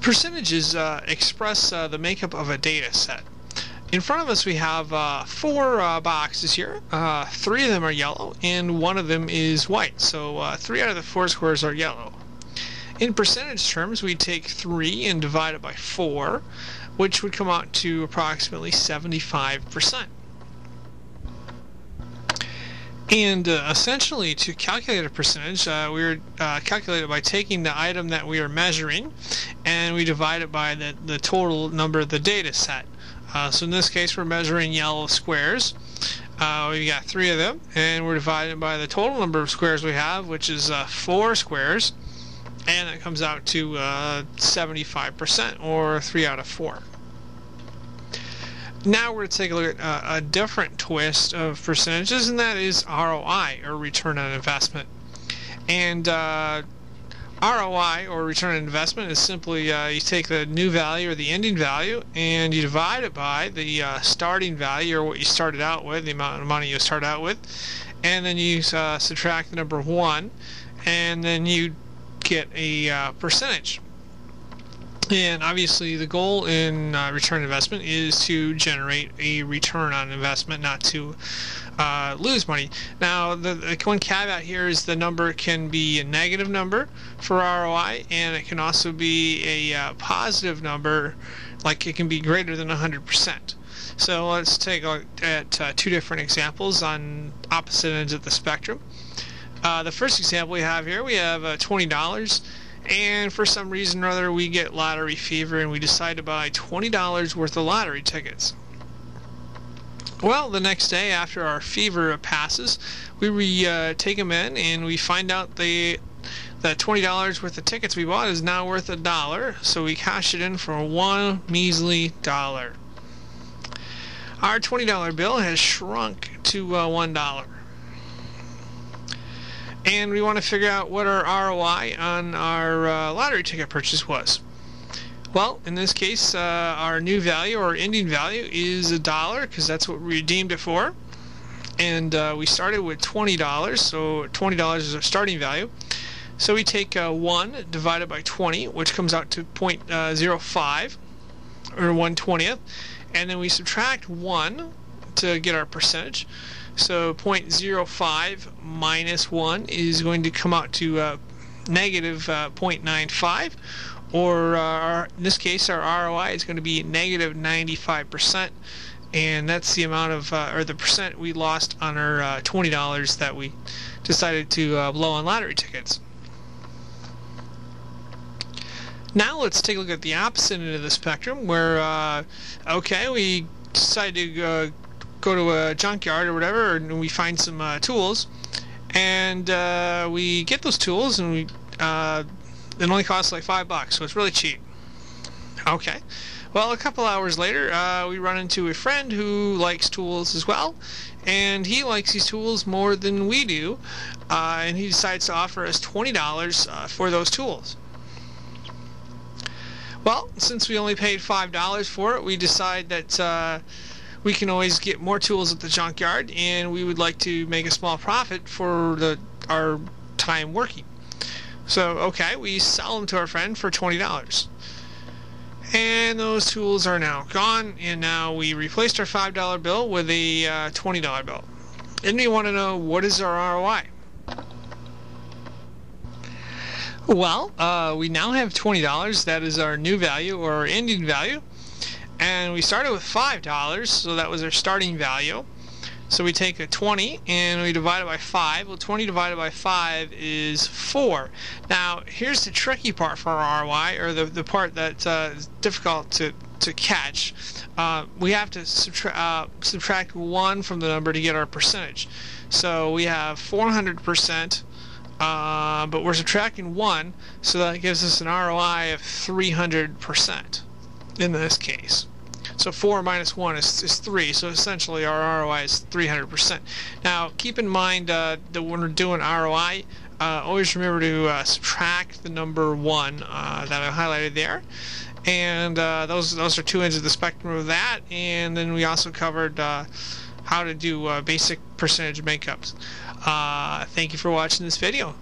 Percentages express the makeup of a data set. In front of us we have four boxes here. Three of them are yellow and one of them is white. So 3 out of the 4 squares are yellow. In percentage terms, we take 3 and divide it by 4, which would come out to approximately 75%. And essentially, to calculate a percentage, we would calculate it by taking the item that we are measuring and we divide it by the total number of the data set. So in this case, we're measuring yellow squares. We've got 3 of them, and we're dividing by the total number of squares we have, which is 4 squares, and that comes out to 75%, or 3 out of 4. Now we're going to take a look at a different twist of percentages, and that is ROI, or return on investment. And ROI, or return on investment, is simply you take the new value or the ending value and you divide it by the starting value, or what you started out with, the amount of money you started out with, and then you subtract the number 1, and then you get a percentage. And obviously the goal in return on investment is to generate a return on investment, not to lose money. Now the one caveat here is the number can be a negative number for ROI, and it can also be a positive number, like it can be greater than 100%. So let's take a look at 2 different examples on opposite ends of the spectrum. The first example we have here, we have $20, and for some reason or other we get lottery fever and we decide to buy $20 worth of lottery tickets. Well, the next day after our fever passes, we take them in and we find out that $20 worth of tickets we bought is now worth $1, so we cash it in for one measly $1. Our $20 bill has shrunk to $1. And we want to figure out what our ROI on our lottery ticket purchase was. Well, in this case, our new value or ending value is $1, because that's what we redeemed it for. And we started with $20, so $20 is our starting value. So we take 1 divided by 20, which comes out to 0.05, or 1/20th, and then we subtract 1 to get our percentage. So 0.05 minus 1 is going to come out to negative 0.95, or in this case our ROI is going to be negative 95%, and that's the amount of or the percent we lost on our $20 that we decided to blow on lottery tickets. Now let's take a look at the opposite end of the spectrum, where okay, we decided to go to a junkyard or whatever, and we find some tools, and we get those tools, and it only costs like $5, so it's really cheap. Okay, well, a couple hours later we run into a friend who likes tools as well, and he likes these tools more than we do, and he decides to offer us $20 for those tools. Well, since we only paid $5 for it, we decide that we can always get more tools at the junkyard, and we would like to make a small profit for our time working. So, okay, we sell them to our friend for $20. And those tools are now gone, and now we replaced our $5 bill with a $20 bill. And we want to know, what is our ROI? Well, we now have $20. That is our new value, or our ending value. And we started with $5, so that was our starting value. So we take a 20 and we divide it by 5. Well, 20 divided by 5 is 4. Now, here's the tricky part for our ROI, or the part that is difficult to catch. We have to subtract 1 from the number to get our percentage. So we have 400%, but we're subtracting 1, so that gives us an ROI of 300%. In this case. So 4 minus 1 is 3, so essentially our ROI is 300%. Now keep in mind that when we're doing ROI, always remember to subtract the number 1 that I highlighted there, and those are 2 ends of the spectrum of that. And then we also covered how to do basic percentage makeups. Thank you for watching this video.